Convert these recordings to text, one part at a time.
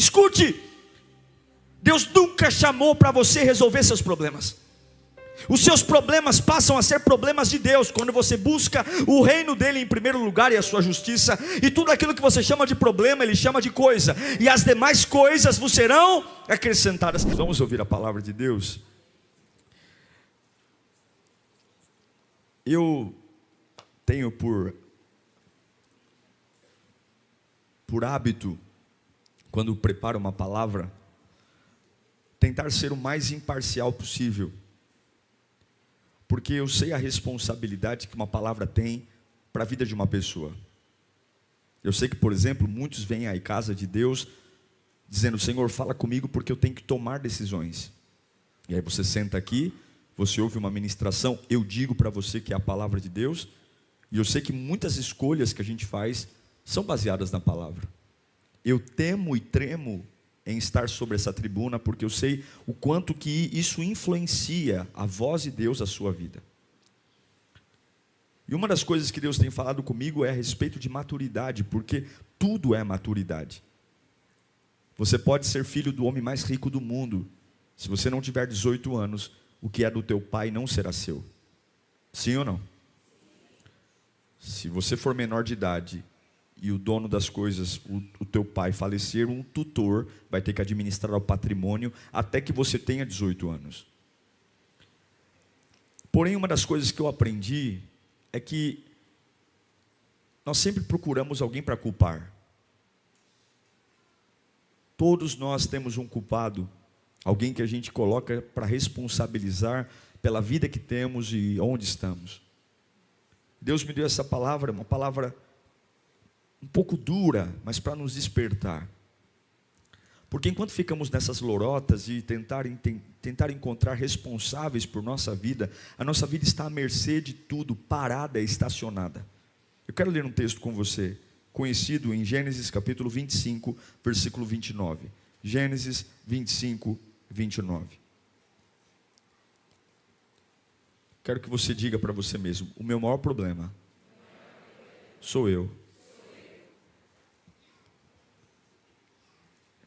Escute, Deus nunca chamou para você resolver seus problemas. Os seus problemas passam a ser problemas de Deus quando você busca o reino dele em primeiro lugar e a sua justiça. E tudo aquilo que você chama de problema, ele chama de coisa, e as demais coisas vos serão acrescentadas. Vamos ouvir a palavra de Deus. Eu tenho por hábito, quando preparo uma palavra, tentar ser o mais imparcial possível, porque eu sei a responsabilidade que uma palavra tem para a vida de uma pessoa. Eu sei que, por exemplo, muitos vêm à casa de Deus dizendo: Senhor, fala comigo porque eu tenho que tomar decisões. E aí você senta aqui, você ouve uma ministração, eu digo para você que é a palavra de Deus, e eu sei que muitas escolhas que a gente faz são baseadas na palavra. Eu temo e tremo em estar sobre essa tribuna, porque eu sei o quanto que isso influencia a voz de Deus, a sua vida. E uma das coisas que Deus tem falado comigo é a respeito de maturidade, porque tudo é maturidade. Você pode ser filho do homem mais rico do mundo, se você não tiver 18 anos, o que é do teu pai não será seu. Sim ou não? Se você for menor de idade e o dono das coisas, o teu pai falecer, um tutor vai ter que administrar o patrimônio até que você tenha 18 anos. Porém, uma das coisas que eu aprendi é que nós sempre procuramos alguém para culpar. Todos nós temos um culpado, alguém que a gente coloca para responsabilizar pela vida que temos e onde estamos. Deus me deu essa palavra, uma palavra um pouco dura, mas para nos despertar. Porque enquanto ficamos nessas lorotas e tentar encontrar responsáveis por nossa vida, a nossa vida está à mercê de tudo, parada, estacionada. Eu quero ler um texto com você, conhecido em Gênesis capítulo 25, versículo 29. Gênesis 25, 29. Quero que você diga para você mesmo: o meu maior problema sou eu.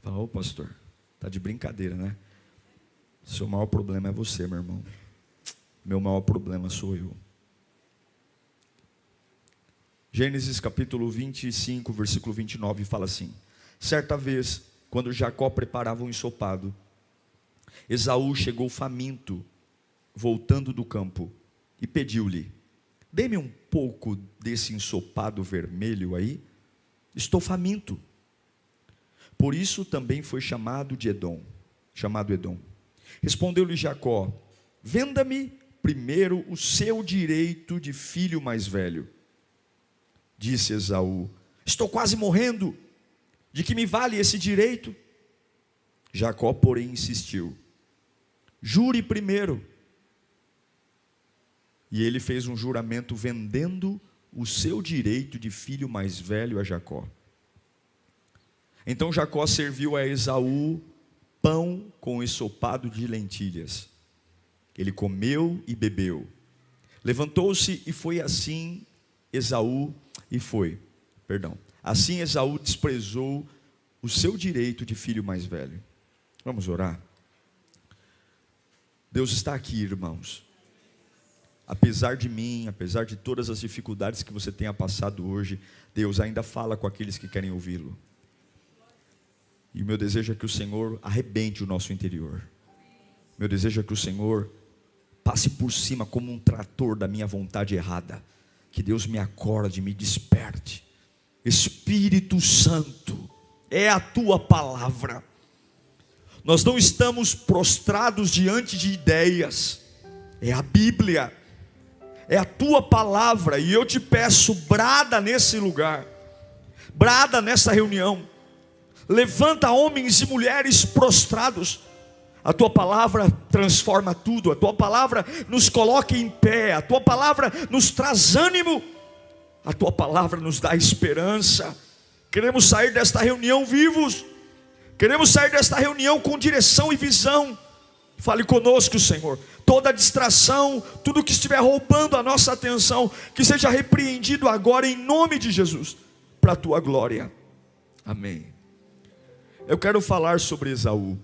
Fala: ô pastor, está de brincadeira, né? Seu maior problema é você, meu irmão. Meu maior problema sou eu. Gênesis capítulo 25, versículo 29 fala assim: certa vez, quando Jacó preparava um ensopado, Esaú chegou faminto, voltando do campo, e pediu-lhe: dê-me um pouco desse ensopado vermelho aí, estou faminto. Por isso também foi chamado Edom. Respondeu-lhe Jacó: venda-me primeiro o seu direito de filho mais velho. Disse Esaú: estou quase morrendo, de que me vale esse direito? Jacó, porém, insistiu: jure primeiro. E ele fez um juramento vendendo o seu direito de filho mais velho a Jacó. Então Jacó serviu a Esaú pão com ensopado de lentilhas. Ele comeu e bebeu. Levantou-se e foi assim Assim Esaú desprezou o seu direito de filho mais velho. Vamos orar? Deus está aqui, irmãos. Apesar de mim, apesar de todas as dificuldades que você tenha passado hoje, Deus ainda fala com aqueles que querem ouvi-lo. E o meu desejo é que o Senhor arrebente o nosso interior. Meu desejo é que o Senhor passe por cima como um trator da minha vontade errada. Que Deus me acorde, me desperte. Espírito Santo, é a tua palavra. Nós não estamos prostrados diante de ideias. É a Bíblia. É a tua palavra. E eu te peço, brada nesse lugar. Brada nessa reunião. Levanta homens e mulheres prostrados. A tua palavra transforma tudo. A tua palavra nos coloca em pé. A tua palavra nos traz ânimo. A tua palavra nos dá esperança. Queremos sair desta reunião vivos. Queremos sair desta reunião com direção e visão. Fale conosco, Senhor. Toda distração, tudo que estiver roubando a nossa atenção, que seja repreendido agora em nome de Jesus, para a tua glória. Amém. Eu quero falar sobre Esaú.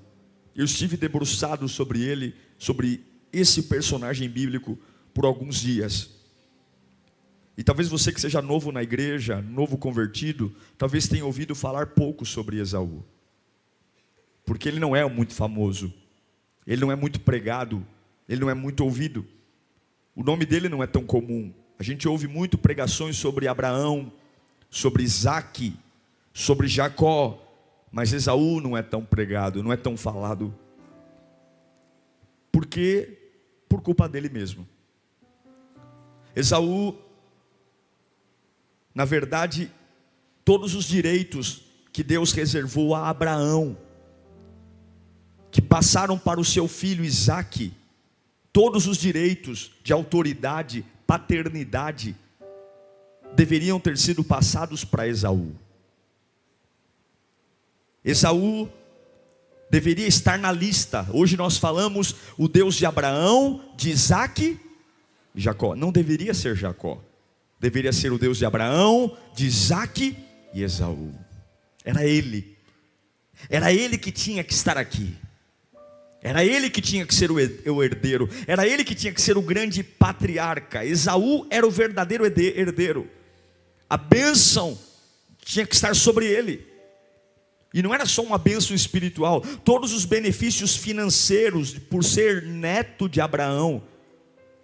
Eu estive debruçado sobre ele, sobre esse personagem bíblico por alguns dias. E talvez você que seja novo na igreja, novo convertido, talvez tenha ouvido falar pouco sobre Esaú. Porque ele não é muito famoso, ele não é muito pregado, ele não é muito ouvido. O nome dele não é tão comum. A gente ouve muito pregações sobre Abraão, sobre Isaque, sobre Jacó, mas Esaú não é tão pregado, não é tão falado. Por quê? Por culpa dele mesmo. Esaú, na verdade, todos os direitos que Deus reservou a Abraão, que passaram para o seu filho Isaque, todos os direitos de autoridade, paternidade, deveriam ter sido passados para Esaú. Esaú deveria estar na lista. Hoje nós falamos o Deus de Abraão, de Isaque e Jacó. Não deveria ser Jacó. Deveria ser o Deus de Abraão, de Isaque e Esaú. Era ele. Era ele que tinha que estar aqui. Era ele que tinha que ser o herdeiro. Era ele que tinha que ser o grande patriarca. Esaú era o verdadeiro herdeiro. A bênção tinha que estar sobre ele. E não era só uma bênção espiritual. Todos os benefícios financeiros, por ser neto de Abraão,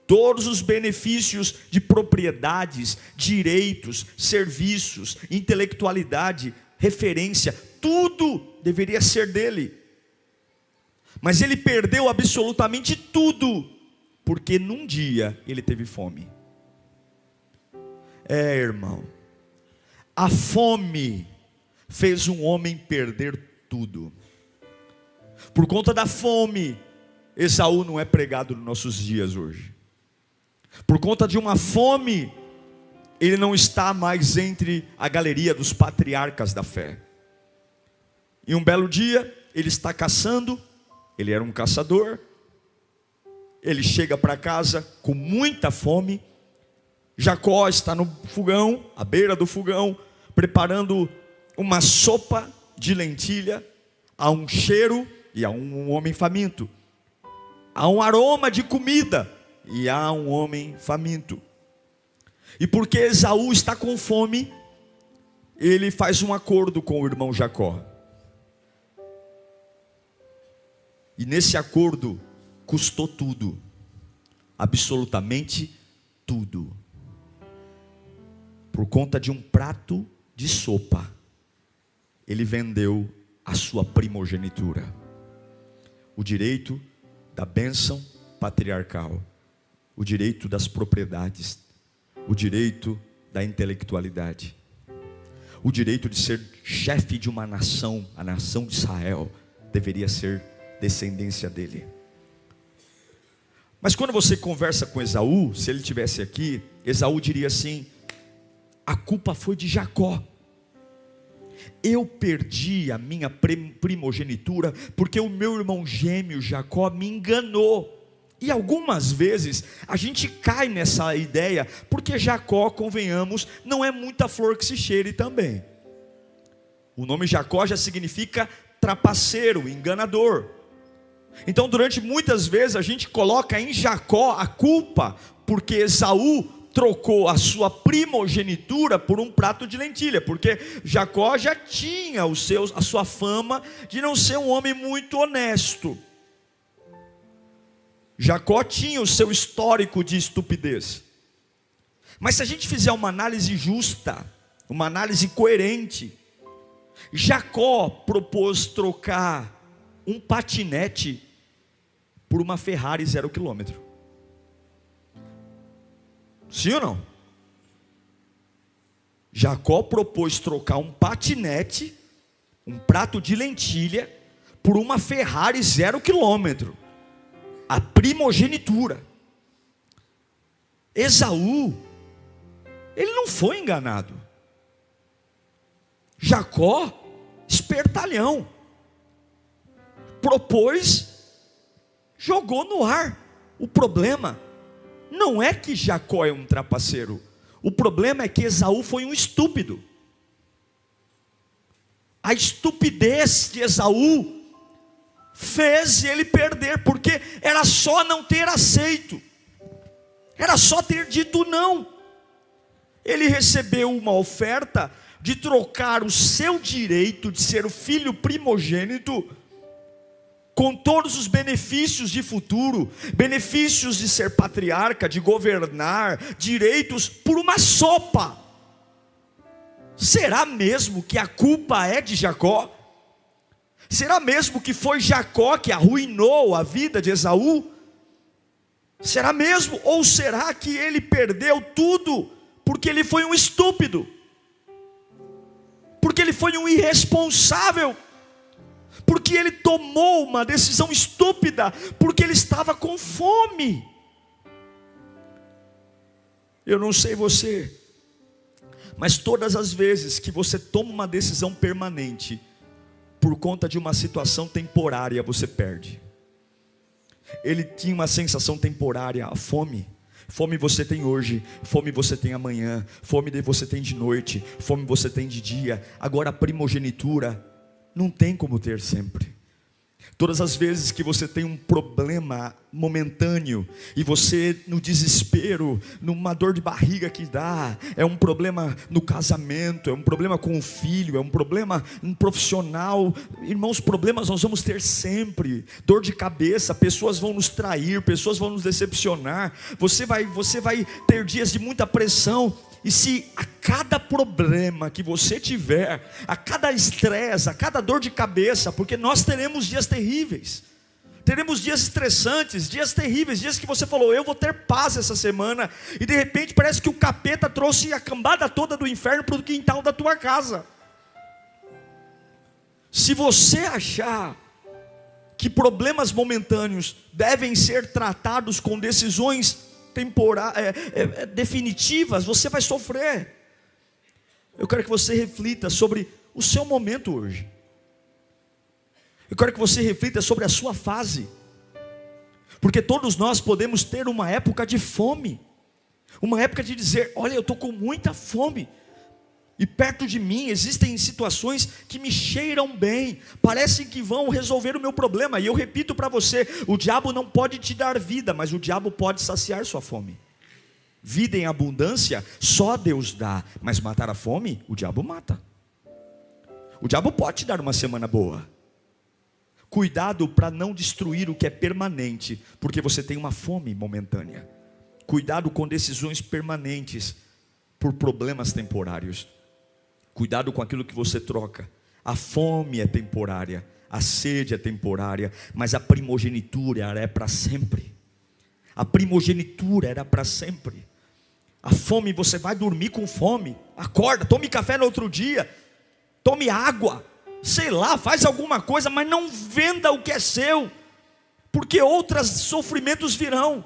todos os benefícios de propriedades, direitos, serviços, intelectualidade, referência, tudo deveria ser dele. Mas ele perdeu absolutamente tudo, porque num dia ele teve fome. Irmão, a fome fez um homem perder tudo. Por conta da fome, Esaú não é pregado nos nossos dias hoje. Por conta de uma fome, ele não está mais entre a galeria dos patriarcas da fé. E um belo dia, ele está caçando, ele era um caçador, ele chega para casa com muita fome. Jacó está no fogão, à beira do fogão, preparando uma sopa de lentilha. Há um cheiro e há um homem faminto. Há um aroma de comida e há um homem faminto. E porque Esaú está com fome, ele faz um acordo com o irmão Jacó. E nesse acordo custou tudo, absolutamente tudo. Por conta de um prato de sopa, ele vendeu a sua primogenitura, o direito da bênção patriarcal, o direito das propriedades, o direito da intelectualidade, o direito de ser chefe de uma nação. A nação de Israel deveria ser descendência dele. Mas quando você conversa com Esaú, se ele estivesse aqui, Esaú diria assim: a culpa foi de Jacó. Eu perdi a minha primogenitura porque o meu irmão gêmeo Jacó me enganou. E algumas vezes a gente cai nessa ideia, porque Jacó, convenhamos, não é muita flor que se cheire também. O nome Jacó já significa trapaceiro, enganador. Então durante muitas vezes a gente coloca em Jacó a culpa, porque Esaú trocou a sua primogenitura por um prato de lentilha, porque Jacó já tinha a sua fama de não ser um homem muito honesto. Jacó tinha o seu histórico de estupidez. Mas se a gente fizer uma análise justa, uma análise coerente, Jacó propôs trocar um patinete por uma Ferrari 0 km. Sim ou não? Jacó propôs trocar um patinete, um prato de lentilha, por uma Ferrari 0 km. A primogenitura. Esaú, ele não foi enganado. Jacó, espertalhão, propôs, jogou no ar. O problema não é que Jacó é um trapaceiro. O problema é que Esaú foi um estúpido. A estupidez de Esaú fez ele perder, porque era só não ter aceito, era só ter dito não. Ele recebeu uma oferta de trocar o seu direito de ser o filho primogênito, com todos os benefícios de futuro, benefícios de ser patriarca, de governar, direitos, por uma sopa. Será mesmo que a culpa é de Jacó? Será mesmo que foi Jacó que arruinou a vida de Esaú? Será mesmo? Ou será que ele perdeu tudo porque ele foi um estúpido? Porque ele foi um irresponsável? Porque ele tomou uma decisão estúpida? Porque ele estava com fome? Eu não sei você, mas todas as vezes que você toma uma decisão permanente por conta de uma situação temporária, você perde. Ele tinha uma sensação temporária, a fome. Fome você tem hoje, fome você tem amanhã, fome você tem de noite, fome você tem de dia. Agora a primogenitura não tem como ter sempre. Todas as vezes que você tem um problema momentâneo, e você no desespero, numa dor de barriga que dá, é um problema no casamento, é um problema com o filho, é um problema profissional, irmãos, problemas nós vamos ter sempre. Dor de cabeça, pessoas vão nos trair, pessoas vão nos decepcionar, você vai ter dias de muita pressão. E se a cada problema que você tiver, a cada estresse, a cada dor de cabeça, porque nós teremos dias terríveis, teremos dias estressantes, dias terríveis, dias que você falou, eu vou ter paz essa semana, e de repente parece que o capeta trouxe a cambada toda do inferno para o quintal da tua casa. Se você achar que problemas momentâneos devem ser tratados com decisões definitivas, você vai sofrer. Eu quero que você reflita sobre o seu momento hoje. Eu quero que você reflita sobre a sua fase, porque todos nós podemos ter uma época de fome, uma época de dizer, olha, eu estou com muita fome, e perto de mim existem situações que me cheiram bem, parecem que vão resolver o meu problema. E eu repito para você, o diabo não pode te dar vida, mas o diabo pode saciar sua fome. Vida em abundância só Deus dá, mas matar a fome, o diabo mata. O diabo pode te dar uma semana boa. Cuidado para não destruir o que é permanente, porque você tem uma fome momentânea. Cuidado com decisões permanentes por problemas temporários. Cuidado com aquilo que você troca. A fome é temporária, a sede é temporária, mas a primogenitura é para sempre. A primogenitura era para sempre. A fome, você vai dormir com fome, acorda, tome café no outro dia, tome água, sei lá, faz alguma coisa, mas não venda o que é seu, porque outros sofrimentos virão.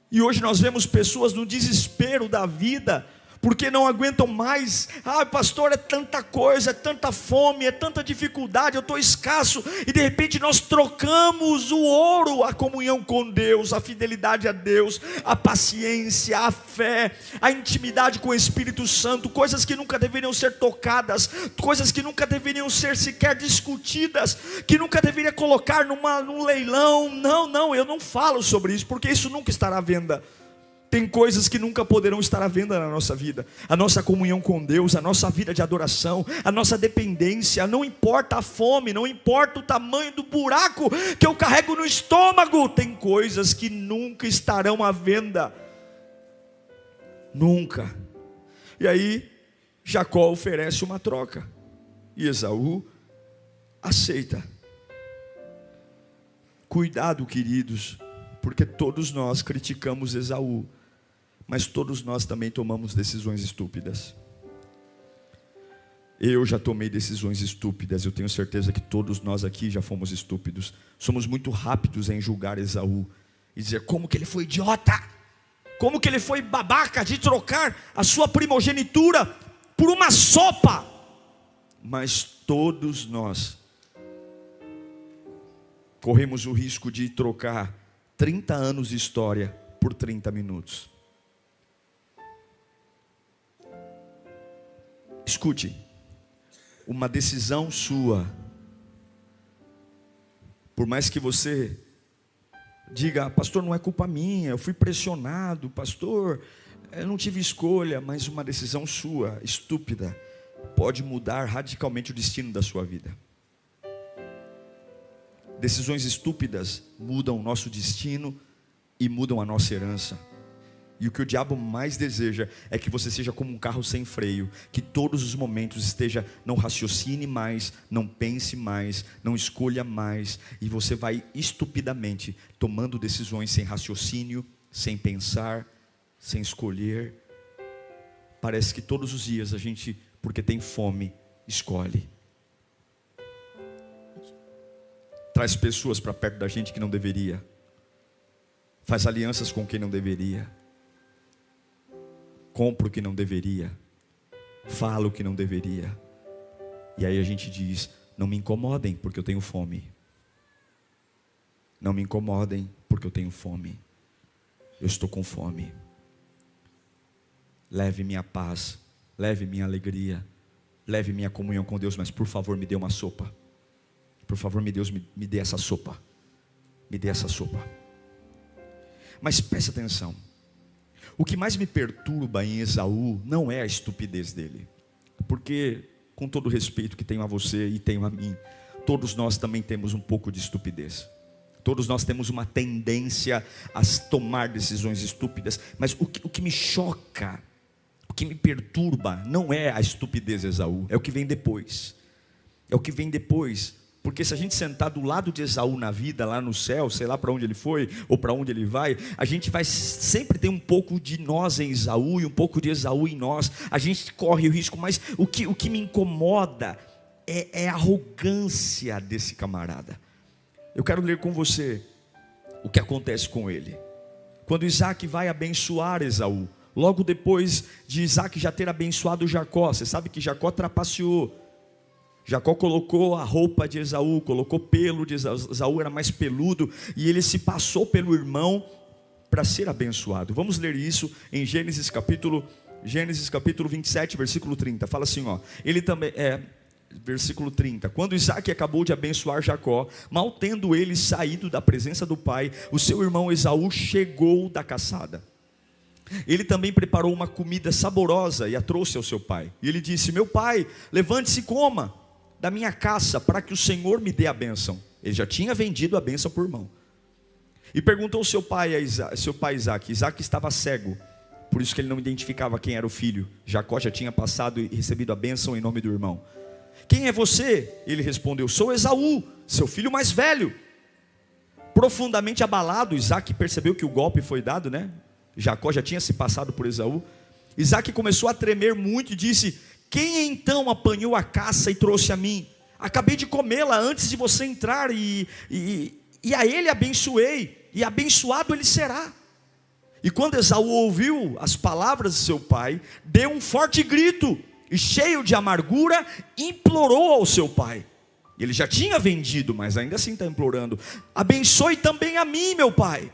E hoje nós vemos pessoas no desespero da vida, porque não aguentam mais. Pastor, é tanta coisa, é tanta fome, é tanta dificuldade, eu estou escasso. E de repente nós trocamos o ouro, a comunhão com Deus, a fidelidade a Deus, a paciência, a fé, a intimidade com o Espírito Santo, coisas que nunca deveriam ser tocadas, coisas que nunca deveriam ser sequer discutidas, que nunca deveria colocar num leilão. Não, eu não falo sobre isso, porque isso nunca estará à venda. Tem coisas que nunca poderão estar à venda na nossa vida. A nossa comunhão com Deus, a nossa vida de adoração, a nossa dependência. Não importa a fome, não importa o tamanho do buraco que eu carrego no estômago. Tem coisas que nunca estarão à venda. Nunca. E aí Jacó oferece uma troca, e Esaú aceita. Cuidado, queridos, porque todos nós criticamos Esaú, mas todos nós também tomamos decisões estúpidas. Eu já tomei decisões estúpidas. Eu tenho certeza que todos nós aqui já fomos estúpidos. Somos muito rápidos em julgar Esaú e dizer como que ele foi idiota, como que ele foi babaca de trocar a sua primogenitura por uma sopa. Mas todos nós corremos o risco de trocar 30 anos de história por 30 minutos. Escute, uma decisão sua. Por mais que você diga, pastor, não é culpa minha, eu fui pressionado, pastor, eu não tive escolha, mas uma decisão sua, estúpida, pode mudar radicalmente o destino da sua vida. Decisões estúpidas mudam o nosso destino e mudam a nossa herança. E o que o diabo mais deseja é que você seja como um carro sem freio, que todos os momentos esteja, não raciocine mais, não pense mais, não escolha mais, e você vai estupidamente tomando decisões sem raciocínio, sem pensar, sem escolher. Parece que todos os dias a gente, porque tem fome, escolhe. Traz pessoas para perto da gente que não deveria, faz alianças com quem não deveria, compra o que não deveria, fala o que não deveria. E aí a gente diz, não me incomodem porque eu tenho fome. Não me incomodem porque eu tenho fome. Eu estou com fome. Leve minha paz, leve minha alegria, leve minha comunhão com Deus, mas por favor me dê uma sopa. Por favor, Deus, me dê essa sopa. Me dê essa sopa. Mas preste atenção. O que mais me perturba em Esaú não é a estupidez dele. Porque, com todo o respeito que tenho a você e tenho a mim, todos nós também temos um pouco de estupidez. Todos nós temos uma tendência a tomar decisões estúpidas. Mas o que me choca, o que me perturba, não é a estupidez de Esaú. É o que vem depois. É o que vem depois. Porque se a gente sentar do lado de Esaú na vida, lá no céu, sei lá para onde ele foi, ou para onde ele vai, a gente vai sempre ter um pouco de nós em Esaú, e um pouco de Esaú em nós. A gente corre o risco, mas o que me incomoda é a arrogância desse camarada. Eu quero ler com você o que acontece com ele. Quando Isaac vai abençoar Esaú, logo depois de Isaac já ter abençoado Jacó, você sabe que Jacó trapaceou. Jacó colocou a roupa de Esaú, colocou pelo de Esaú, Esaú era mais peludo, e ele se passou pelo irmão para ser abençoado. Vamos ler isso em Gênesis capítulo 27, versículo 30. Fala assim, ó, ele também, versículo 30. Quando Isaac acabou de abençoar Jacó, mal tendo ele saído da presença do pai, o seu irmão Esaú chegou da caçada. Ele também preparou uma comida saborosa e a trouxe ao seu pai. E ele disse, meu pai, levante-se e coma da minha caça, para que o Senhor me dê a bênção. Ele já tinha vendido a bênção por mão. E perguntou seu pai Isaac. Isaac estava cego, por isso que ele não identificava quem era o filho. Jacó já tinha passado e recebido a bênção em nome do irmão. Quem é você? Ele respondeu, sou Esaú, seu filho mais velho. Profundamente abalado, Isaac percebeu que o golpe foi dado, né? Jacó já tinha se passado por Esaú. Isaac começou a tremer muito e disse, quem então apanhou a caça e trouxe a mim? Acabei de comê-la antes de você entrar e a ele abençoei, e abençoado ele será. E quando Esaú ouviu as palavras de seu pai, deu um forte grito, e cheio de amargura, implorou ao seu pai. Ele já tinha vendido, mas ainda assim está implorando, abençoe também a mim, meu pai.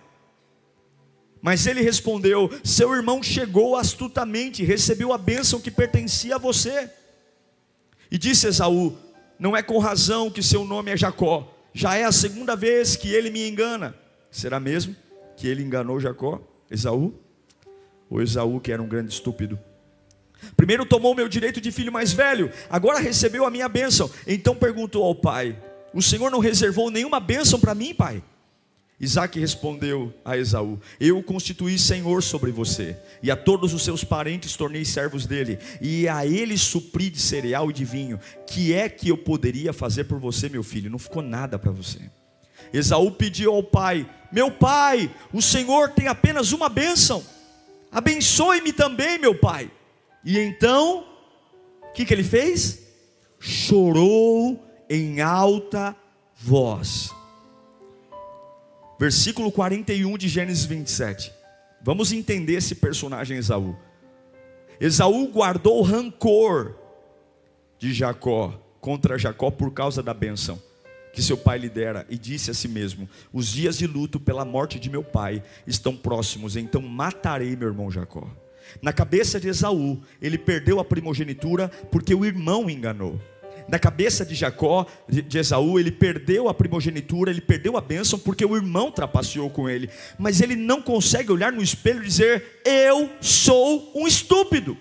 Mas ele respondeu, seu irmão chegou astutamente, recebeu a bênção que pertencia a você. E disse Esaú, não é com razão que seu nome é Jacó, já é a segunda vez que ele me engana. Será mesmo que ele enganou Jacó, Esaú? Ou Esaú, que era um grande estúpido? Primeiro tomou meu direito de filho mais velho, agora recebeu a minha bênção. Então perguntou ao pai, o Senhor não reservou nenhuma bênção para mim, pai? Isaac respondeu a Esaú, eu o constituí senhor sobre você, e a todos os seus parentes tornei servos dele, e a eles supri de cereal e de vinho. Que é que eu poderia fazer por você, meu filho? Não ficou nada para você. Esaú pediu ao pai, meu pai, o Senhor tem apenas uma bênção, abençoe-me também, meu pai. E então, o que ele fez? Chorou em alta voz. Versículo 41 de Gênesis 27. Vamos entender esse personagem Esaú. Esaú guardou rancor de Jacó, contra Jacó, por causa da bênção que seu pai lhe dera, e disse a si mesmo, os dias de luto pela morte de meu pai estão próximos, então matarei meu irmão Jacó. Na cabeça de Esaú, ele perdeu a primogenitura porque o irmão enganou. Na cabeça de Jacó, de Esaú, ele perdeu a primogenitura, ele perdeu a bênção, porque o irmão trapaceou com ele. Mas ele não consegue olhar no espelho e dizer: eu sou um estúpido.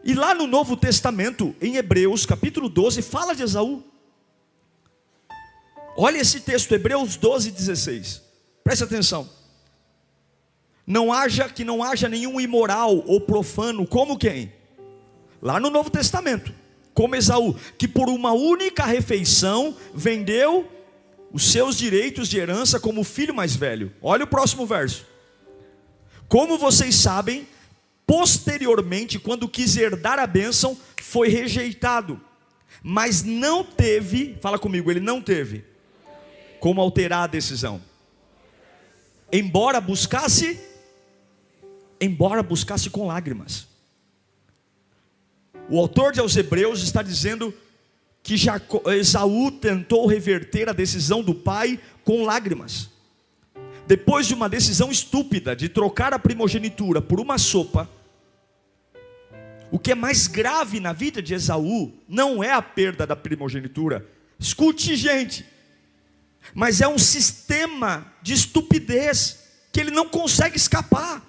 E lá no Novo Testamento, em Hebreus capítulo 12, fala de Esaú. Olha esse texto, Hebreus 12, 16. Preste atenção. Que não haja nenhum imoral ou profano, como quem? Lá no Novo Testamento, como Esaú, que por uma única refeição vendeu os seus direitos de herança como filho mais velho. Olha o próximo verso. Como vocês sabem, posteriormente, quando quis herdar a bênção, foi rejeitado, mas não teve, fala comigo, ele não teve como alterar a decisão, embora buscasse com lágrimas. O autor aos Hebreus está dizendo que Esaú tentou reverter a decisão do pai com lágrimas. Depois de uma decisão estúpida de trocar a primogenitura por uma sopa, o que é mais grave na vida de Esaú não é a perda da primogenitura. Escute, gente, mas é um sistema de estupidez que ele não consegue escapar.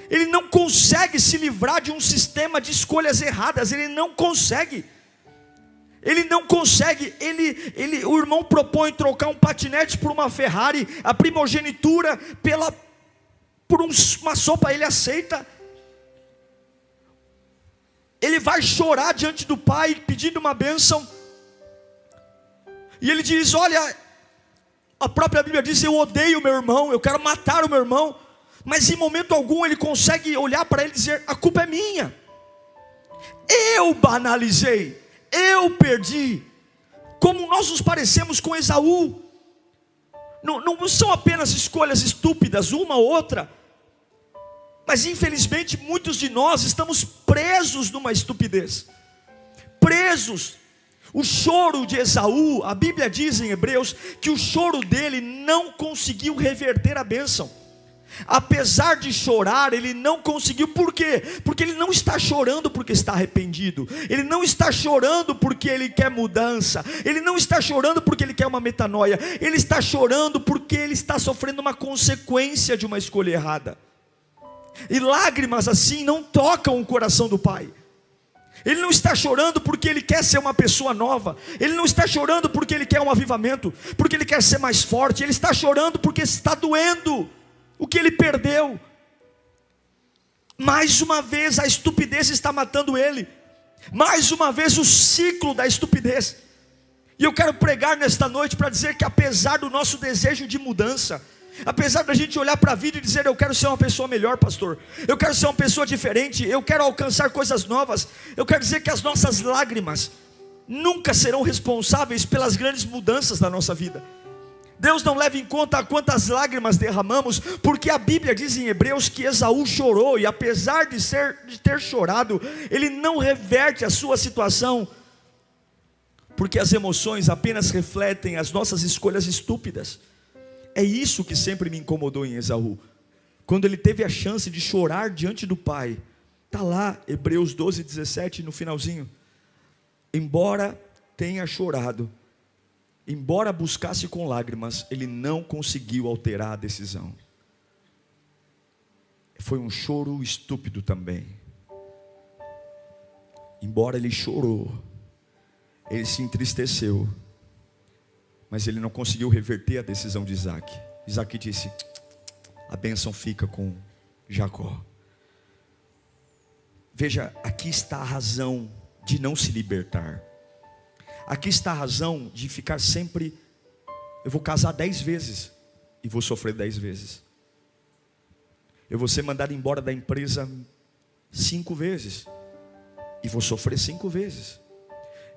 Ele não consegue se livrar de um sistema de escolhas erradas. Ele não consegue. O irmão propõe trocar um patinete por uma Ferrari, a primogenitura por uma sopa. Ele aceita. Ele vai chorar diante do pai, pedindo uma bênção. E ele diz: olha, a própria Bíblia diz: eu odeio o meu irmão, eu quero matar o meu irmão. Mas em momento algum ele consegue olhar para ele e dizer: a culpa é minha, eu banalizei, eu perdi. Como nós nos parecemos com Esaú. Não são apenas escolhas estúpidas, uma ou outra, mas infelizmente muitos de nós estamos presos numa estupidez, presos. O choro de Esaú, a Bíblia diz em Hebreus que o choro dele não conseguiu reverter a bênção. Apesar de chorar, ele não conseguiu. Por quê? Porque ele não está chorando porque está arrependido. Ele não está chorando porque ele quer mudança. Ele não está chorando porque ele quer uma metanoia. Ele está chorando porque ele está sofrendo uma consequência de uma escolha errada. E lágrimas assim não tocam o coração do pai. Ele não está chorando porque ele quer ser uma pessoa nova. Ele não está chorando porque ele quer um avivamento, porque ele quer ser mais forte. Ele está chorando porque está doendo o que ele perdeu. Mais uma vez a estupidez está matando ele. Mais uma vez o ciclo da estupidez. E eu quero pregar nesta noite para dizer que apesar do nosso desejo de mudança, apesar da gente olhar para a vida e dizer: eu quero ser uma pessoa melhor, pastor, eu quero ser uma pessoa diferente, eu quero alcançar coisas novas, eu quero dizer que as nossas lágrimas nunca serão responsáveis pelas grandes mudanças da nossa vida. Deus não leva em conta quantas lágrimas derramamos, porque a Bíblia diz em Hebreus que Esaú chorou, e apesar de ter chorado, ele não reverte a sua situação, porque as emoções apenas refletem as nossas escolhas estúpidas. É isso que sempre me incomodou em Esaú. Quando ele teve a chance de chorar diante do pai, está lá, Hebreus 12, 17, no finalzinho. Embora tenha chorado, embora buscasse com lágrimas, ele não conseguiu alterar a decisão. Foi um choro estúpido também. Embora ele chorou, ele se entristeceu, mas ele não conseguiu reverter a decisão de Isaac. Isaac disse: a bênção fica com Jacó. Veja, aqui está a razão de não se libertar. Aqui está a razão de ficar sempre: eu vou casar 10 vezes e vou sofrer 10 vezes. Eu vou ser mandado embora da empresa 5 vezes e vou sofrer 5 vezes.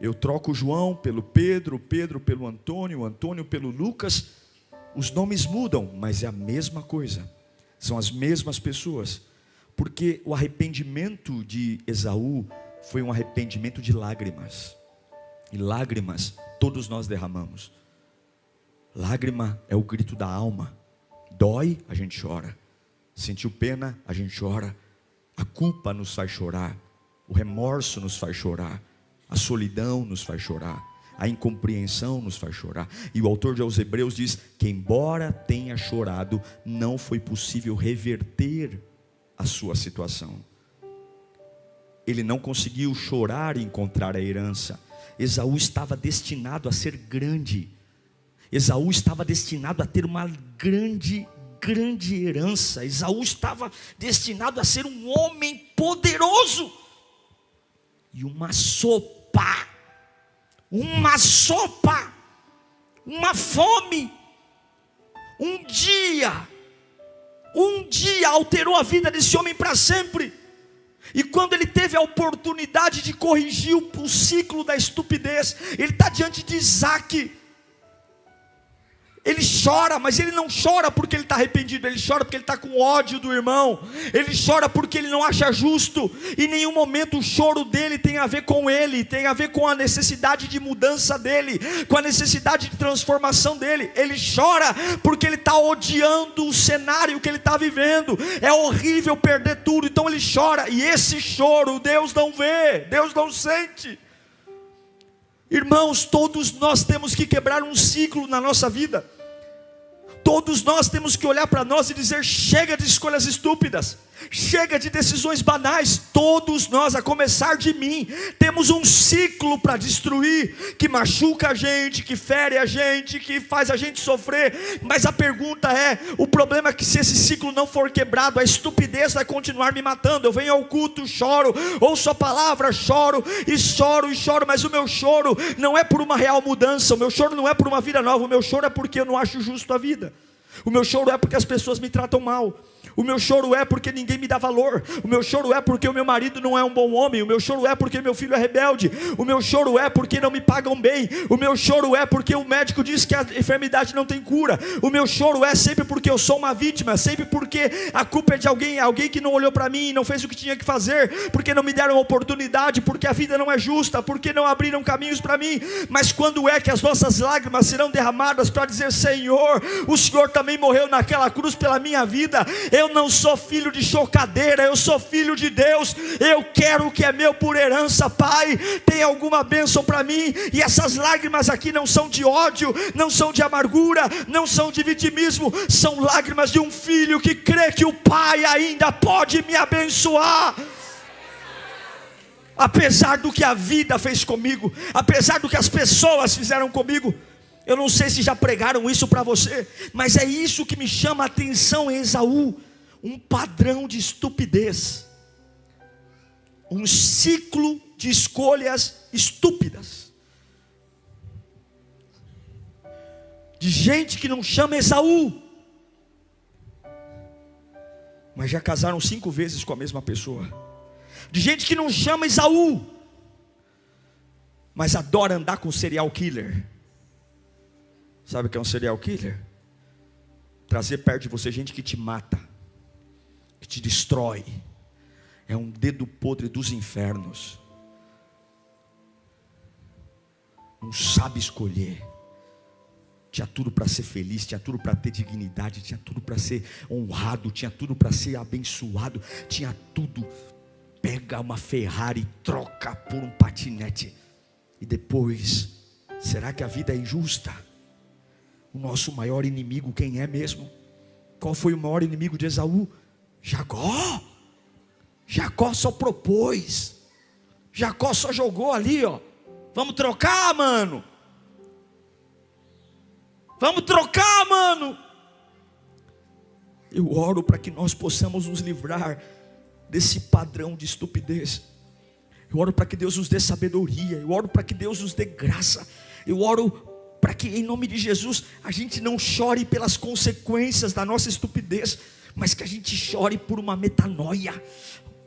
Eu troco o João pelo Pedro, o Pedro pelo Antônio, o Antônio pelo Lucas. Os nomes mudam, mas é a mesma coisa. São as mesmas pessoas. Porque o arrependimento de Esaú foi um arrependimento de lágrimas. E lágrimas todos nós derramamos. Lágrima é o grito da alma. Dói, a gente chora. Sentiu pena, a gente chora. A culpa nos faz chorar. O remorso nos faz chorar. A solidão nos faz chorar, a incompreensão nos faz chorar. E o autor de aos Hebreus diz que embora tenha chorado, não foi possível reverter a sua situação. Ele não conseguiu chorar e encontrar a herança. Esaú estava destinado a ser grande. Esaú estava destinado a ter uma grande herança. Esaú estava destinado a ser um homem poderoso. E uma sopa, uma fome, um dia alterou a vida desse homem para sempre. E quando ele teve a oportunidade de corrigir o ciclo da estupidez, ele está diante de Isaac. Ele chora, mas ele não chora porque ele está arrependido. Ele chora porque ele está com ódio do irmão. Ele chora porque ele não acha justo. Em nenhum momento o choro dele tem a ver com ele, tem a ver com a necessidade de mudança dele, com a necessidade de transformação dele. Ele chora porque ele está odiando o cenário que ele está vivendo. É horrível perder tudo, então ele chora. E esse choro Deus não vê, Deus não sente. Irmãos, todos nós temos que quebrar um ciclo na nossa vida. Todos nós temos que olhar para nós e dizer: chega de escolhas estúpidas, chega de decisões banais. Todos nós, a começar de mim, temos um ciclo para destruir, que machuca a gente, que fere a gente, que faz a gente sofrer. Mas a pergunta é, o problema é que se esse ciclo não for quebrado, a estupidez vai continuar me matando. Eu venho ao culto, choro, ouço a palavra, choro, mas o meu choro não é por uma real mudança, o meu choro não é por uma vida nova, o meu choro é porque eu não acho justo a vida. O meu choro é porque as pessoas me tratam mal. O meu choro é porque ninguém me dá valor. O meu choro é porque o meu marido não é um bom homem. O meu choro é porque meu filho é rebelde. O meu choro é porque não me pagam bem. O meu choro é porque o médico diz que a enfermidade não tem cura. O meu choro é sempre porque eu sou uma vítima, sempre porque a culpa é de alguém que não olhou para mim e não fez o que tinha que fazer, porque não me deram oportunidade, porque a vida não é justa, porque não abriram caminhos para mim. Mas quando é que as nossas lágrimas serão derramadas para dizer: Senhor, o Senhor também morreu naquela cruz pela minha vida. Eu não sou filho de chocadeira, eu sou filho de Deus. Eu quero o que é meu por herança. Pai, tem alguma bênção para mim? E essas lágrimas aqui não são de ódio, não são de amargura, não são de vitimismo. São lágrimas de um filho que crê que o Pai ainda pode me abençoar. Apesar do que a vida fez comigo, apesar do que as pessoas fizeram comigo. Eu não sei se já pregaram isso para você, mas é isso que me chama a atenção em Esaú. Um padrão de estupidez, um ciclo de escolhas estúpidas, de gente que não chama Esaú, mas já casaram 5 vezes com a mesma pessoa, de gente que não chama Esaú, mas adora andar com serial killer. Sabe o que é um serial killer? Trazer perto de você gente que te mata, que te destrói. É um dedo podre dos infernos. Não sabe escolher. Tinha tudo para ser feliz, tinha tudo para ter dignidade, tinha tudo para ser honrado, tinha tudo para ser abençoado, tinha tudo. Pega uma Ferrari e troca por um patinete. E depois, será que a vida é injusta? O nosso maior inimigo quem é mesmo? Qual foi o maior inimigo de Esaú? Jacó. Jacó só propôs. Jacó só jogou ali, ó. Vamos trocar, mano. Vamos trocar, mano. Eu oro para que nós possamos nos livrar desse padrão de estupidez. Eu oro para que Deus nos dê sabedoria. Eu oro para que Deus nos dê graça. Eu oro para que em nome de Jesus a gente não chore pelas consequências da nossa estupidez, mas que a gente chore por uma metanoia.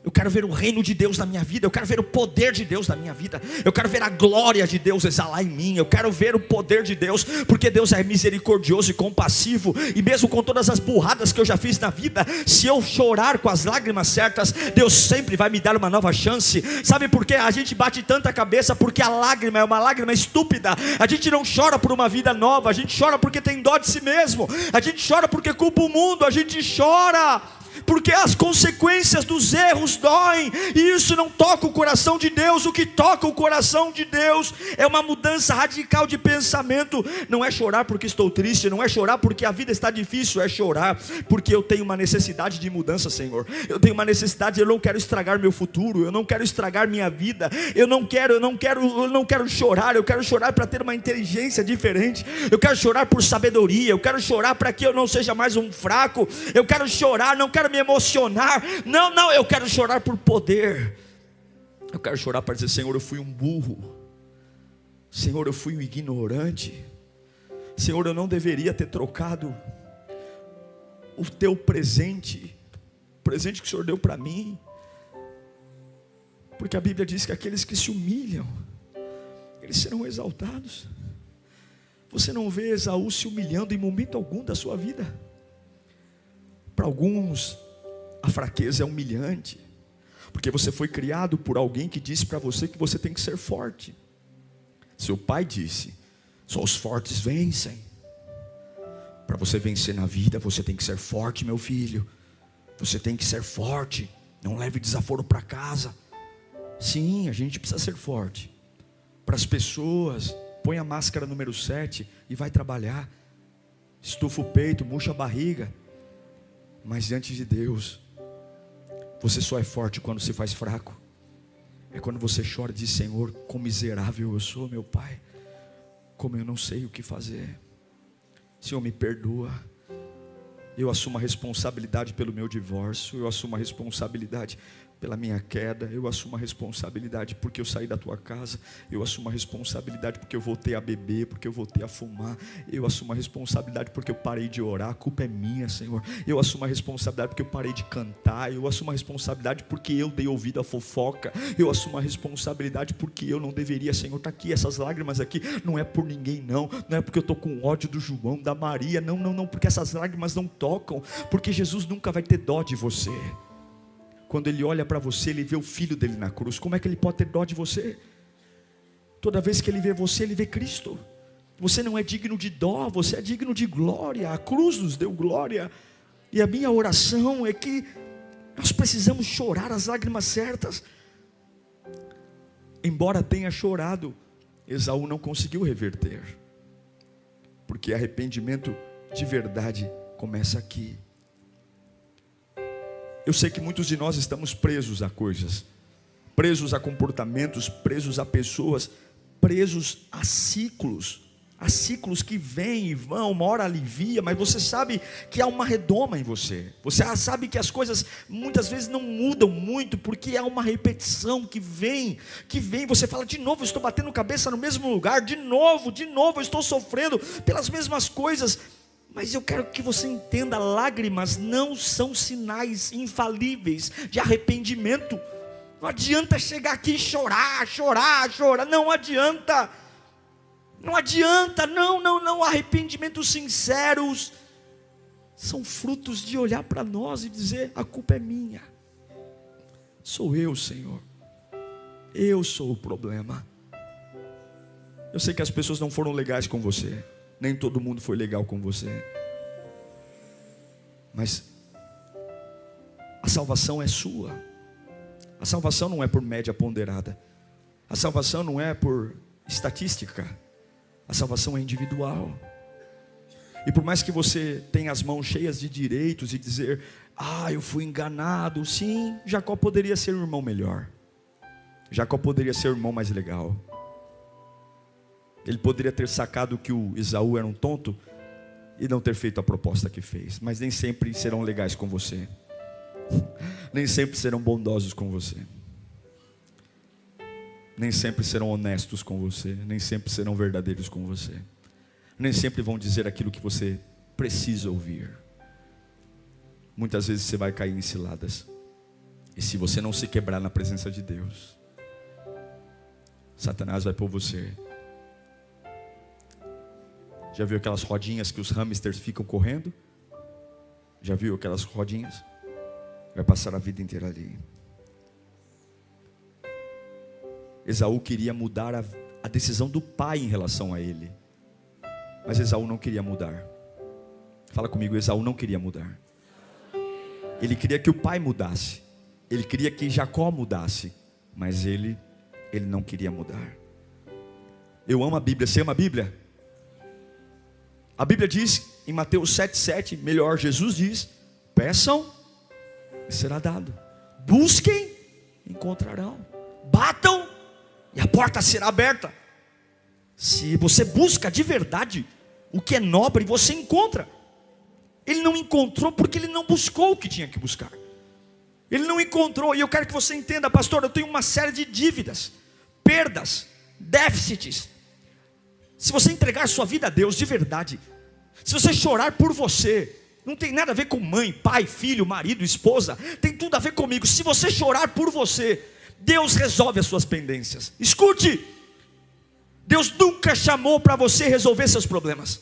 Eu quero ver o reino de Deus na minha vida. Eu quero ver o poder de Deus na minha vida. Eu quero ver a glória de Deus exalar em mim. Eu quero ver o poder de Deus, porque Deus é misericordioso e compassivo. E mesmo com todas as burradas que eu já fiz na vida, se eu chorar com as lágrimas certas, Deus sempre vai me dar uma nova chance. Sabe por que a gente bate tanta cabeça? Porque a lágrima é uma lágrima estúpida. A gente não chora por uma vida nova. A gente chora porque tem dó de si mesmo. A gente chora porque culpa o mundo. A gente chora porque as consequências dos erros doem, e isso não toca o coração de Deus. O que toca o coração de Deus é uma mudança radical de pensamento. Não é chorar porque estou triste, não é chorar porque a vida está difícil, é chorar porque eu tenho uma necessidade de mudança, Senhor. Eu tenho uma necessidade, eu não quero estragar meu futuro, eu não quero estragar minha vida, eu não quero chorar, eu quero chorar para ter uma inteligência diferente, eu quero chorar por sabedoria, eu quero chorar para que eu não seja mais um fraco, eu quero chorar, não quero me emocionar, não, eu quero chorar por poder, eu quero chorar para dizer: Senhor, eu fui um burro, Senhor, eu fui um ignorante, Senhor, eu não deveria ter trocado o teu presente, o presente que o Senhor deu para mim, porque a Bíblia diz que aqueles que se humilham, eles serão exaltados. Você não vê Esaú se humilhando em momento algum da sua vida. Para alguns, a fraqueza é humilhante, porque você foi criado por alguém que disse para você que você tem que ser forte. Seu pai disse: só os fortes vencem. Para você vencer na vida, você tem que ser forte, meu filho. Você tem que ser forte. Não leve desaforo para casa. Sim, a gente precisa ser forte. Para as pessoas, põe a máscara número 7 e vai trabalhar. Estufa o peito, murcha a barriga. Mas diante de Deus, você só é forte quando se faz fraco. É quando você chora e diz: Senhor, quão miserável eu sou, meu Pai, como eu não sei o que fazer. Senhor, me perdoa. Eu assumo a responsabilidade pelo meu divórcio, eu assumo a responsabilidade pela minha queda, eu assumo a responsabilidade porque eu saí da tua casa, eu assumo a responsabilidade porque eu voltei a beber, porque eu voltei a fumar, eu assumo a responsabilidade porque eu parei de orar, a culpa é minha, Senhor. Eu assumo a responsabilidade porque eu parei de cantar, eu assumo a responsabilidade porque eu dei ouvido à fofoca, eu assumo a responsabilidade porque eu não deveria, Senhor. Está aqui, essas lágrimas aqui, não é por ninguém não é porque eu estou com ódio do João, da Maria, não, porque essas lágrimas não tocam, porque Jesus nunca vai ter dó de você. Quando Ele olha para você, Ele vê o Filho dele na cruz. Como é que Ele pode ter dó de você? Toda vez que Ele vê você, Ele vê Cristo. Você não é digno de dó, você é digno de glória. A cruz nos deu glória. E a minha oração é que nós precisamos chorar as lágrimas certas. Embora tenha chorado, Esaú não conseguiu reverter, porque arrependimento de verdade começa aqui. Eu sei que muitos de nós estamos presos a coisas, presos a comportamentos, presos a pessoas, presos a ciclos que vêm e vão. Uma hora alivia, mas você sabe que há uma redoma em você. Você sabe que as coisas muitas vezes não mudam muito, porque há uma repetição que vem. Você fala: de novo eu estou batendo cabeça no mesmo lugar, de novo eu estou sofrendo pelas mesmas coisas. Mas eu quero que você entenda: lágrimas não são sinais infalíveis de arrependimento. Não adianta chegar aqui e chorar, não adianta. Não, arrependimentos sinceros são frutos de olhar para nós e dizer: a culpa é minha, sou eu, Senhor, eu sou o problema. Eu sei que as pessoas não foram legais com você, nem todo mundo foi legal com você, mas a salvação é sua. A salvação não é por média ponderada, a salvação não é por estatística, a salvação é individual. E por mais que você tenha as mãos cheias de direitos e dizer: eu fui enganado. Sim, Jacó poderia ser um irmão melhor, Jacó poderia ser um irmão mais legal. Ele poderia ter sacado que o Esaú era um tonto e não ter feito a proposta que fez. Mas nem sempre serão legais com você, nem sempre serão bondosos com você, nem sempre serão honestos com você, nem sempre serão verdadeiros com você, nem sempre vão dizer aquilo que você precisa ouvir. Muitas vezes você vai cair em ciladas, e se você não se quebrar na presença de Deus, Satanás vai pôr você. Já viu aquelas rodinhas que os hamsters ficam correndo? Já viu aquelas rodinhas? Vai passar a vida inteira ali. Esaú queria mudar a decisão do pai em relação a ele, mas Esaú não queria mudar. Fala comigo: Esaú não queria mudar. Ele queria que o pai mudasse. Ele queria que Jacó mudasse. Mas ele não queria mudar. Eu amo a Bíblia. Você ama a Bíblia? A Bíblia diz em Mateus 7,7, melhor, Jesus diz: peçam e será dado. Busquem, encontrarão. Batam e a porta será aberta. Se você busca de verdade o que é nobre, você encontra. Ele não encontrou porque ele não buscou o que tinha que buscar. Ele não encontrou. E eu quero que você entenda, pastor, eu tenho uma série de dívidas, perdas, déficits. Se você entregar sua vida a Deus de verdade, se você chorar por você, não tem nada a ver com mãe, pai, filho, marido, esposa, tem tudo a ver comigo. Se você chorar por você, Deus resolve as suas pendências. Escute, Deus nunca chamou para você resolver seus problemas.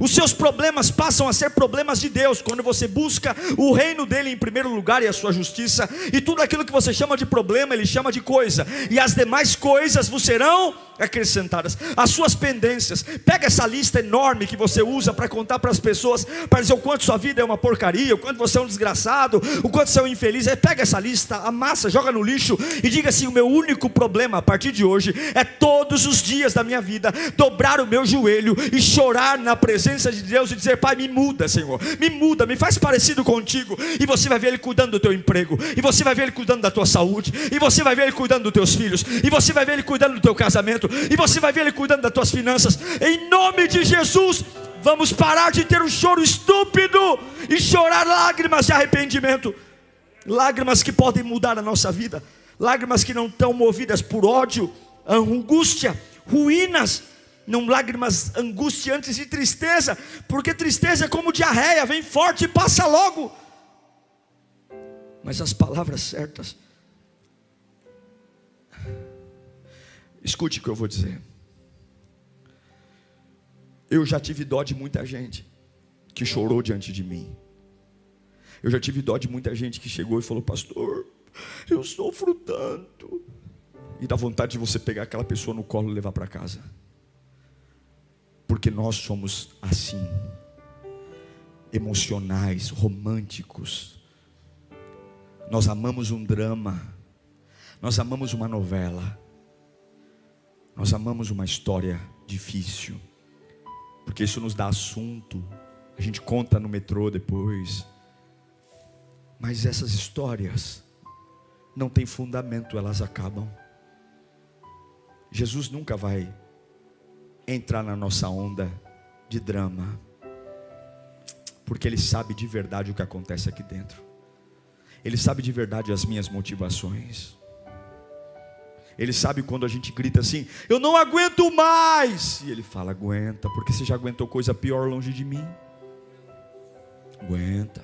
Os seus problemas passam a ser problemas de Deus quando você busca o reino dele em primeiro lugar e a sua justiça. E tudo aquilo que você chama de problema, ele chama de coisa. E as demais coisas vos serão acrescentadas. As suas pendências. Pega essa lista enorme que você usa para contar para as pessoas, para dizer o quanto sua vida é uma porcaria, o quanto você é um desgraçado, o quanto você é um infeliz. Aí pega essa lista, amassa, joga no lixo e diga assim: o meu único problema a partir de hoje é todos os dias da minha vida dobrar o meu joelho e chorar na presença de Deus e dizer: pai, me muda, Senhor, me muda, me faz parecido contigo. E você vai ver ele cuidando do teu emprego, e você vai ver ele cuidando da tua saúde, e você vai ver ele cuidando dos teus filhos, e você vai ver ele cuidando do teu casamento, e você vai ver ele cuidando das tuas finanças. Em nome de Jesus, vamos parar de ter um choro estúpido e chorar lágrimas de arrependimento, lágrimas que podem mudar a nossa vida, lágrimas que não estão movidas por ódio, angústia, ruínas. Não lágrimas angustiantes e tristeza, porque tristeza é como diarreia, vem forte e passa logo. Mas as palavras certas, escute o que eu vou dizer. Eu já tive dó de muita gente que chorou diante de mim. Eu já tive dó de muita gente que chegou e falou: pastor, eu sofro tanto. E dá vontade de você pegar aquela pessoa no colo e levar para casa. Porque nós somos assim, emocionais, românticos. Nós amamos um drama, nós amamos uma novela, nós amamos uma história difícil, porque isso nos dá assunto, a gente conta no metrô depois. Mas essas histórias não têm fundamento, elas acabam. Jesus nunca vai entrar na nossa onda de drama, porque Ele sabe de verdade o que acontece aqui dentro. Ele sabe de verdade as minhas motivações. Ele sabe quando a gente grita assim: eu não aguento mais. E Ele fala: aguenta, porque você já aguentou coisa pior longe de mim. Aguenta.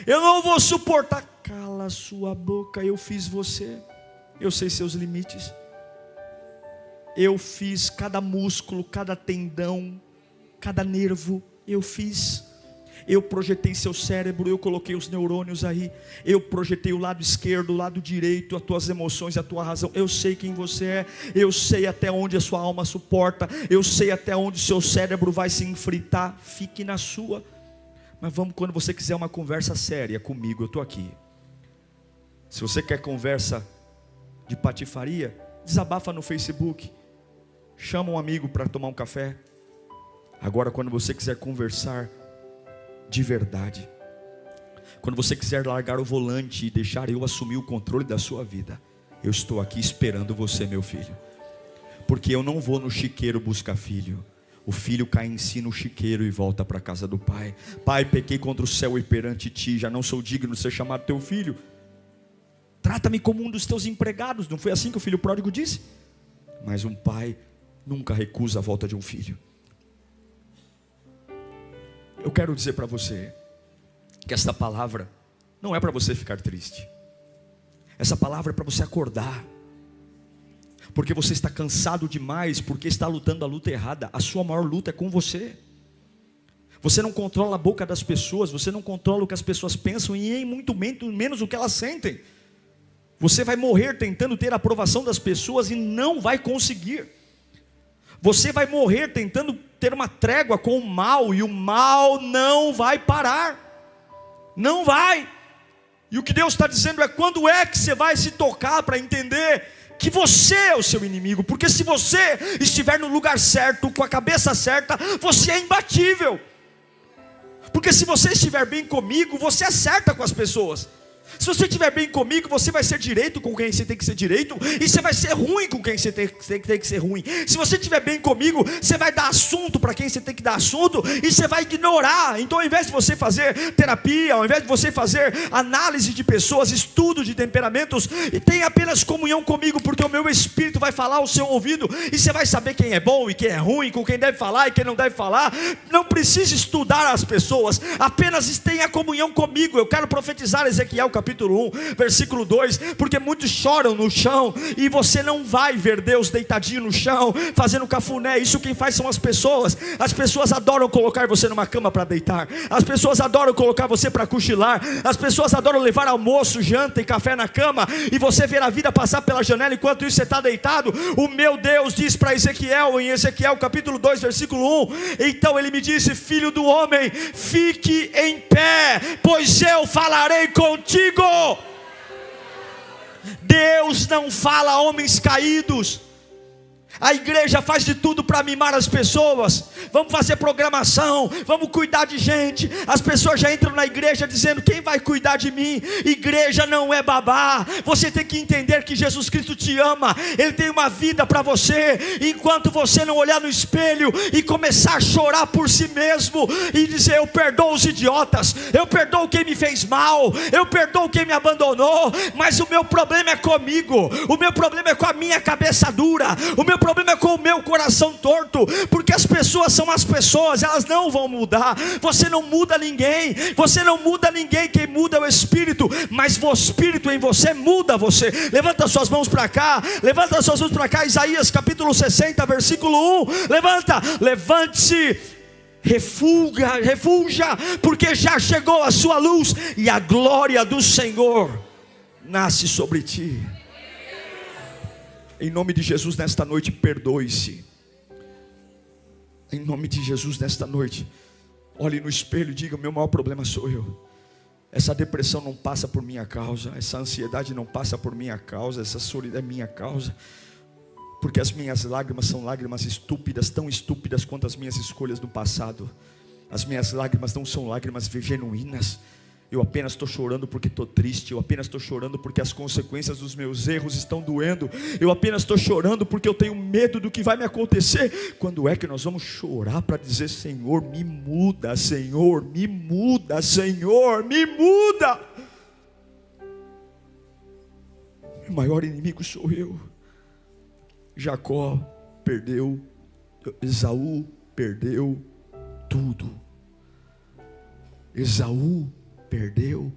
Eu não vou suportar. Cala sua boca, eu fiz você, eu sei seus limites. Eu fiz cada músculo, cada tendão, cada nervo, eu fiz. Eu projetei seu cérebro, eu coloquei os neurônios aí. Eu projetei o lado esquerdo, o lado direito, as tuas emoções, a tua razão. Eu sei quem você é, eu sei até onde a sua alma suporta, eu sei até onde o seu cérebro vai se enfritar. Fique na sua. Mas vamos, quando você quiser uma conversa séria comigo, eu estou aqui. Se você quer conversa de patifaria, desabafa no Facebook. Chama um amigo para tomar um café. Agora, quando você quiser conversar de verdade, quando você quiser largar o volante e deixar eu assumir o controle da sua vida, eu estou aqui esperando você, meu filho. Porque eu não vou no chiqueiro buscar filho. O filho cai em si no chiqueiro e volta para a casa do pai. Pai, pequei contra o céu e perante ti, já não sou digno de ser chamado teu filho. Trata-me como um dos teus empregados. Não foi assim que o filho pródigo disse? Mas um pai nunca recusa a volta de um filho. Eu quero dizer para você que esta palavra não é para você ficar triste. Essa palavra é para você acordar. Porque você está cansado demais, porque está lutando a luta errada. A sua maior luta é com você. Você não controla a boca das pessoas, você não controla o que as pessoas pensam e nem muito menos o que elas sentem. Você vai morrer tentando ter a aprovação das pessoas e não vai conseguir. Você vai morrer tentando ter uma trégua com o mal, e o mal não vai parar. Não vai. E o que Deus está dizendo é: quando é que você vai se tocar para entender que você é o seu inimigo? Porque se você estiver no lugar certo, com a cabeça certa, você é imbatível. Porque se você estiver bem comigo, você acerta com as pessoas. Se você estiver bem comigo, você vai ser direito com quem você tem que ser direito, e você vai ser ruim com quem você tem que ser ruim. Se você estiver bem comigo, você vai dar assunto para quem você tem que dar assunto, e você vai ignorar. Então, ao invés de você fazer terapia, ao invés de você fazer análise de pessoas, estudo de temperamentos, e tenha apenas comunhão comigo, porque o meu Espírito vai falar ao seu ouvido, e você vai saber quem é bom e quem é ruim, com quem deve falar e quem não deve falar. Não precisa estudar as pessoas, apenas tenha comunhão comigo. Eu quero profetizar Ezequiel capítulo 1, versículo 2, porque muitos choram no chão, e você não vai ver Deus deitadinho no chão, fazendo cafuné. Isso quem faz são as pessoas. As pessoas adoram colocar você numa cama para deitar, as pessoas adoram colocar você para cochilar, as pessoas adoram levar almoço, janta e café na cama, e você ver a vida passar pela janela, enquanto isso você está deitado. O meu Deus diz para Ezequiel, em Ezequiel capítulo 2, versículo 1, então ele me disse: filho do homem, fique em pé, pois eu falarei contigo. Deus não fala a homens caídos. A igreja faz de tudo para mimar as pessoas. Vamos fazer programação, vamos cuidar de gente. As pessoas já entram na igreja dizendo: quem vai cuidar de mim? Igreja não é babá. Você tem que entender que Jesus Cristo te ama. Ele tem uma vida para você. Enquanto você não olhar no espelho e começar a chorar por si mesmo e dizer: eu perdoo os idiotas, eu perdoo quem me fez mal, eu perdoo quem me abandonou, mas o meu problema é comigo, o meu problema é com a minha cabeça dura, o meu problema é com o meu coração torto. Porque as pessoas são as pessoas, elas não vão mudar. Você não muda ninguém, você não muda ninguém. Quem muda é o Espírito, mas o Espírito em você muda você. Levanta suas mãos para cá, levanta suas mãos para cá. Isaías capítulo 60, versículo 1. Levante-se, refulja, porque já chegou a sua luz, e a glória do Senhor nasce sobre ti. Em nome de Jesus, nesta noite, perdoe-se. Em nome de Jesus, nesta noite, olhe no espelho e diga: meu maior problema sou eu. Essa depressão não passa por minha causa, essa ansiedade não passa por minha causa, essa solidão é minha causa. Porque as minhas lágrimas são lágrimas estúpidas, tão estúpidas quanto as minhas escolhas do passado. As minhas lágrimas não são lágrimas genuínas. Eu apenas estou chorando porque estou triste. Eu apenas estou chorando porque as consequências dos meus erros estão doendo. Eu apenas estou chorando porque eu tenho medo do que vai me acontecer. Quando é que nós vamos chorar para dizer: Senhor, me muda, Senhor, me muda, Senhor, me muda? O maior inimigo sou eu. Jacó perdeu, Esaú perdeu tudo. Esaú perdeu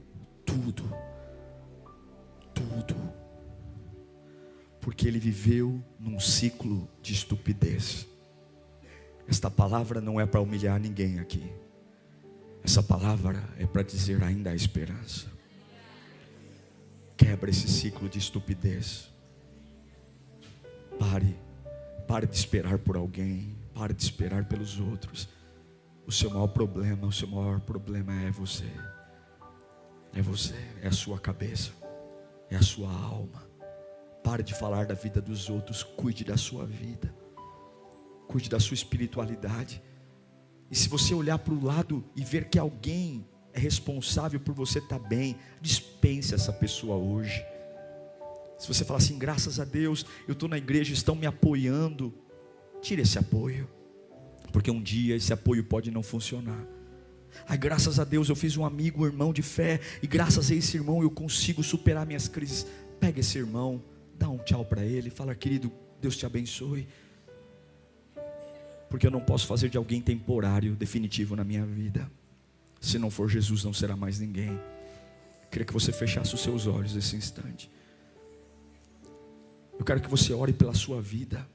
tudo, porque ele viveu num ciclo de estupidez. Esta palavra não é para humilhar ninguém aqui, essa palavra é para dizer: ainda há esperança. Quebra esse ciclo de estupidez. Pare de esperar por alguém, pare de esperar pelos outros. O seu maior problema é você. É você, é a sua cabeça, é a sua alma. Pare de falar da vida dos outros, cuide da sua vida, cuide da sua espiritualidade. E se você olhar para o lado e ver que alguém é responsável por você estar bem, dispense essa pessoa hoje. Se você falar assim: graças a Deus, eu estou na igreja, estão me apoiando, tire esse apoio, porque um dia esse apoio pode não funcionar. Ai, graças a Deus eu fiz um amigo, um irmão de fé, e graças a esse irmão eu consigo superar minhas crises. Pega esse irmão, dá um tchau para ele, fala: querido, Deus te abençoe. Porque eu não posso fazer de alguém temporário, definitivo na minha vida. Se não for Jesus, não será mais ninguém. Eu queria que você fechasse os seus olhos nesse instante. Eu quero que você ore pela sua vida.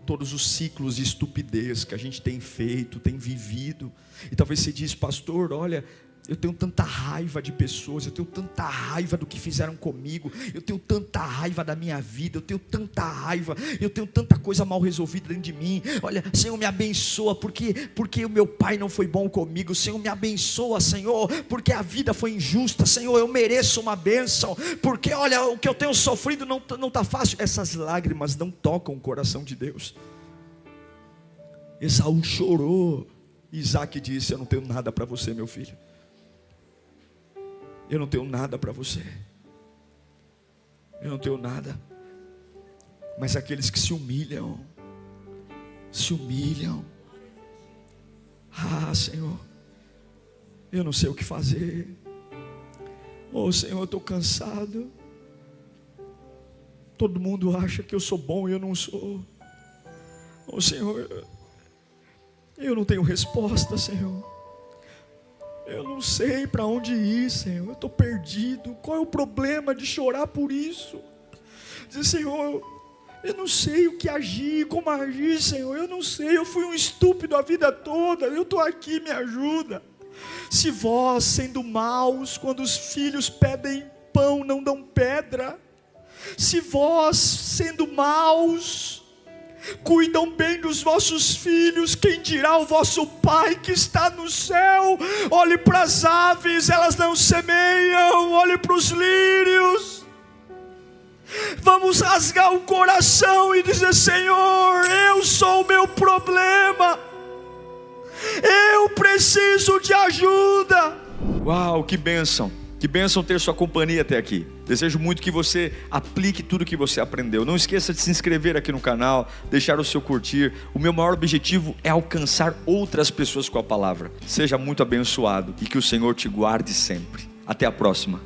Todos os ciclos de estupidez que a gente tem feito, tem vivido. E talvez você diz: pastor, olha, Eu tenho tanta raiva de pessoas, eu tenho tanta raiva do que fizeram comigo, eu tenho tanta raiva da minha vida, eu tenho tanta raiva, eu tenho tanta coisa mal resolvida dentro de mim. Olha, Senhor, me abençoa, porque o meu pai não foi bom comigo. Senhor, me abençoa, Senhor, porque a vida foi injusta. Senhor, eu mereço uma bênção, porque olha, o que eu tenho sofrido não está fácil. Essas lágrimas não tocam o coração de Deus. Esaú chorou, Isaac disse: eu não tenho nada para você, meu filho. Eu não tenho nada para você. Eu não tenho nada. Mas aqueles que se humilham. Ah, Senhor, eu não sei o que fazer. Oh, Senhor, eu estou cansado. Todo mundo acha que eu sou bom e eu não sou. Oh, Senhor, eu não tenho resposta, Senhor. Eu não sei para onde ir, Senhor. Eu estou perdido. Qual é o problema de chorar por isso? Dizer: Senhor, eu não sei o que agir, como agir, Senhor. Eu não sei, eu fui um estúpido a vida toda. Eu estou aqui, me ajuda. Se vós, sendo maus, quando os filhos pedem pão, não dão pedra. Se vós, sendo maus, cuidam bem dos vossos filhos, quem dirá o vosso Pai que está no céu? Olhe para as aves, elas não semeiam. Olhe para os lírios. Vamos rasgar o coração e dizer: Senhor, eu sou o meu problema, eu preciso de ajuda. Uau, que bênção! Que bênção ter sua companhia até aqui. Desejo muito que você aplique tudo que você aprendeu. Não esqueça de se inscrever aqui no canal, deixar o seu curtir. O meu maior objetivo é alcançar outras pessoas com a palavra. Seja muito abençoado e que o Senhor te guarde sempre. Até a próxima.